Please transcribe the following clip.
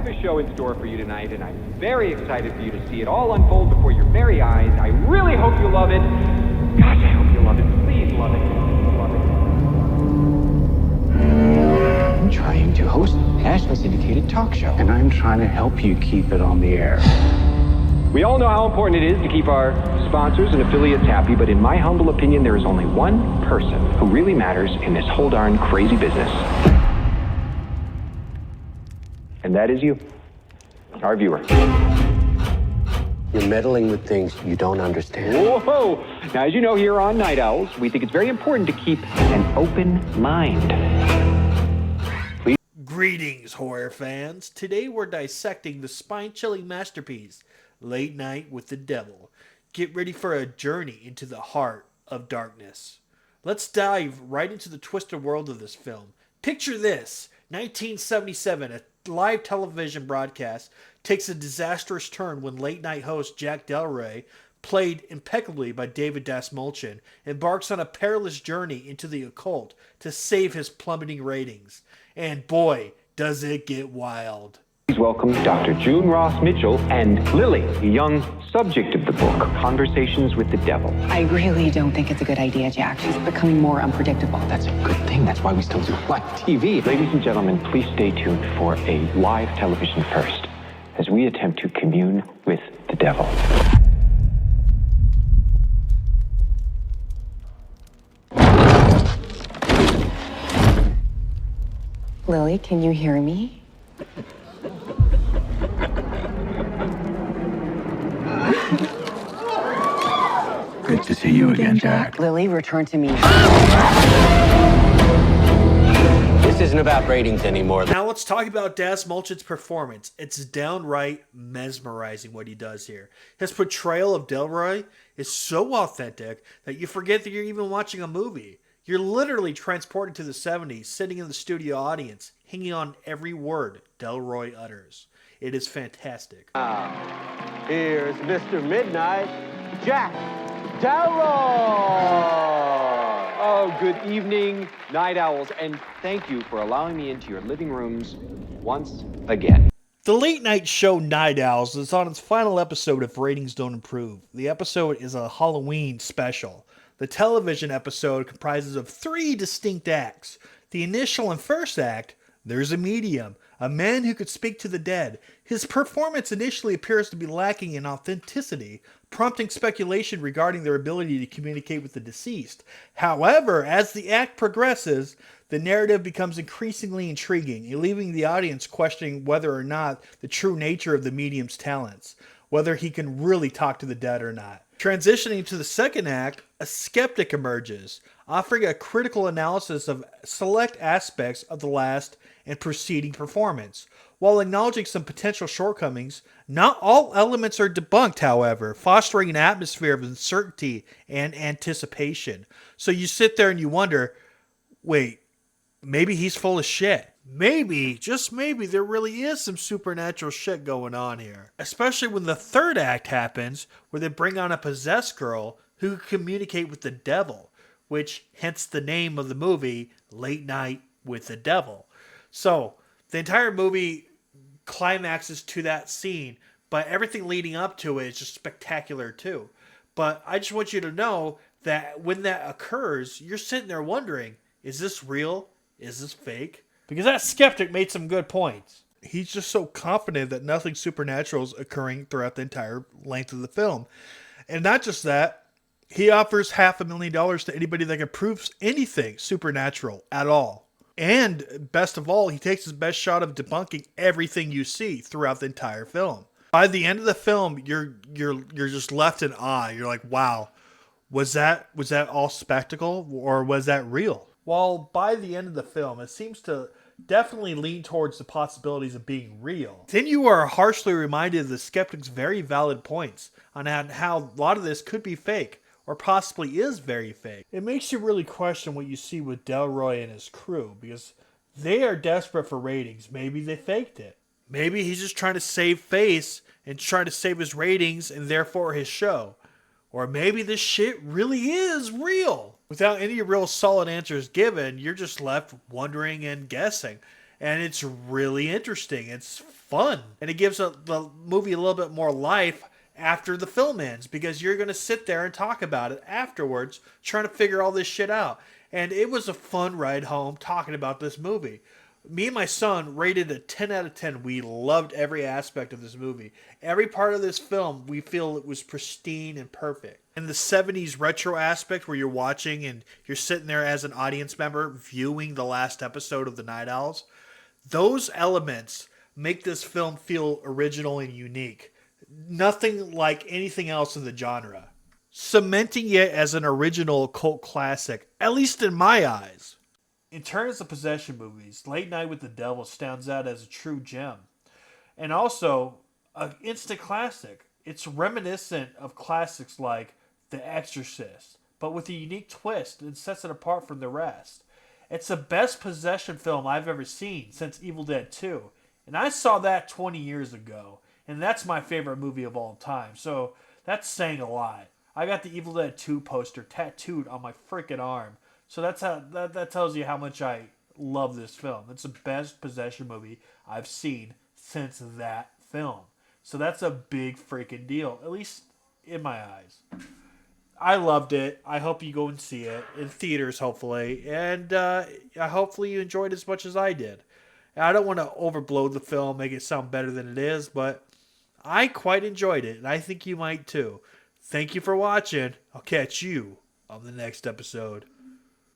of a show in store for you tonight, and I'm very excited for you to see it all unfold before your very eyes. I really hope you love it. Gosh, I hope you love it. Please love it. Love it. I'm trying to host a nationally syndicated talk show. And I'm trying to help you keep it on the air. We all know how important it is to keep our sponsors and affiliates happy, but in my humble opinion, there is only one person who really matters in this whole darn crazy business. And that is you, our viewer. You're meddling with things you don't understand. Whoa! Now, as you know, here on Night Owls, we think it's very important to keep an open mind. Greetings, horror fans. Today we're dissecting the spine-chilling masterpiece, Late Night with the Devil. Get ready for a journey into the heart of darkness. Let's dive right into the twisted world of this film. Picture this. 1977, a live television broadcast takes a disastrous turn when late-night host Jack Del Rey, played impeccably by David Dastmalchian, embarks on a perilous journey into the occult to save his plummeting ratings. And boy, does it get wild. Please welcome Dr. June Ross Mitchell and Lily, the young subject of the book, Conversations with the Devil. I really don't think it's a good idea, Jack. She's becoming more unpredictable. That's a good thing. That's why we still do live TV. Ladies and gentlemen, please stay tuned for a live television first as we attempt to commune with the devil. Lily, can you hear me? Good to see you again, Jack. Lily, return to me. This isn't about ratings anymore. Now let's talk about Dastmalchian's performance. It's downright mesmerizing what he does here. His portrayal of Delroy is so authentic that you forget that you're even watching a movie. You're literally transported to the 70s, sitting in the studio audience, hanging on every word Delroy utters. It is fantastic. Here's Mr. Midnight, Jack Delroy! Oh, good evening, Night Owls, and thank you for allowing me into your living rooms once again. The late night show Night Owls is on its final episode if ratings don't improve. The episode is a Halloween special. The television episode comprises of 3 distinct acts. The initial and first act, there's a medium, a man who could speak to the dead. His performance initially appears to be lacking in authenticity, prompting speculation regarding their ability to communicate with the deceased. However, as the act progresses, the narrative becomes increasingly intriguing, leaving the audience questioning whether or not the true nature of the medium's talents, whether he can really talk to the dead or not. Transitioning to the second act, a skeptic emerges, offering a critical analysis of select aspects of the last and preceding performance. While acknowledging some potential shortcomings, not all elements are debunked, however, fostering an atmosphere of uncertainty and anticipation. So you sit there and you wonder, wait, maybe he's full of shit. Maybe, just maybe, there really is some supernatural shit going on here. Especially when the third act happens, where they bring on a possessed girl who can communicate with the devil, which hence the name of the movie, Late Night with the Devil. So, the entire movie climaxes to that scene, but everything leading up to it is just spectacular too. But I just want you to know that when that occurs, you're sitting there wondering, is this real? Is this fake? Because that skeptic made some good points. He's just so confident that nothing supernatural is occurring throughout the entire length of the film. And not just that, he offers $500,000 to anybody that can prove anything supernatural at all. And best of all, he takes his best shot of debunking everything you see throughout the entire film. By the end of the film, you're just left in awe. You're like, wow, was that all spectacle or was that real? While by the end of the film, it seems to definitely lean towards the possibilities of being real. Then you are harshly reminded of the skeptic's very valid points on how a lot of this could be fake, or possibly is very fake. It makes you really question what you see with Delroy and his crew, because they are desperate for ratings. Maybe they faked it. Maybe he's just trying to save face and trying to save his ratings and therefore his show. Or maybe this shit really is real. Without any real solid answers given, you're just left wondering and guessing. And it's really interesting. It's fun. And it gives the movie a little bit more life after the film ends, because you're going to sit there and talk about it afterwards, trying to figure all this shit out. And it was a fun ride home talking about this movie. Me and my son rated a 10 out of 10. We loved every aspect of this movie. Every part of this film, we feel it was pristine and perfect. And the 70s retro aspect where you're watching and you're sitting there as an audience member viewing the last episode of The Night Owls, those elements make this film feel original and unique. Nothing like anything else in the genre. Cementing it as an original cult classic, at least in my eyes. In terms of possession movies, Late Night with the Devil stands out as a true gem. And also, an instant classic. It's reminiscent of classics like The Exorcist, but with a unique twist and sets it apart from the rest. It's the best possession film I've ever seen since Evil Dead 2. And I saw that 20 years ago. And that's my favorite movie of all time. So that's saying a lot. I got the Evil Dead 2 poster tattooed on my freaking arm. So that tells you how much I love this film. It's the best possession movie I've seen since that film. So that's a big freaking deal, at least in my eyes. I loved it. I hope you go and see it in theaters, hopefully. And hopefully you enjoyed it as much as I did. I don't want to overblow the film, make it sound better than it is, but I quite enjoyed it, and I think you might too. Thank you for watching. I'll catch you on the next episode.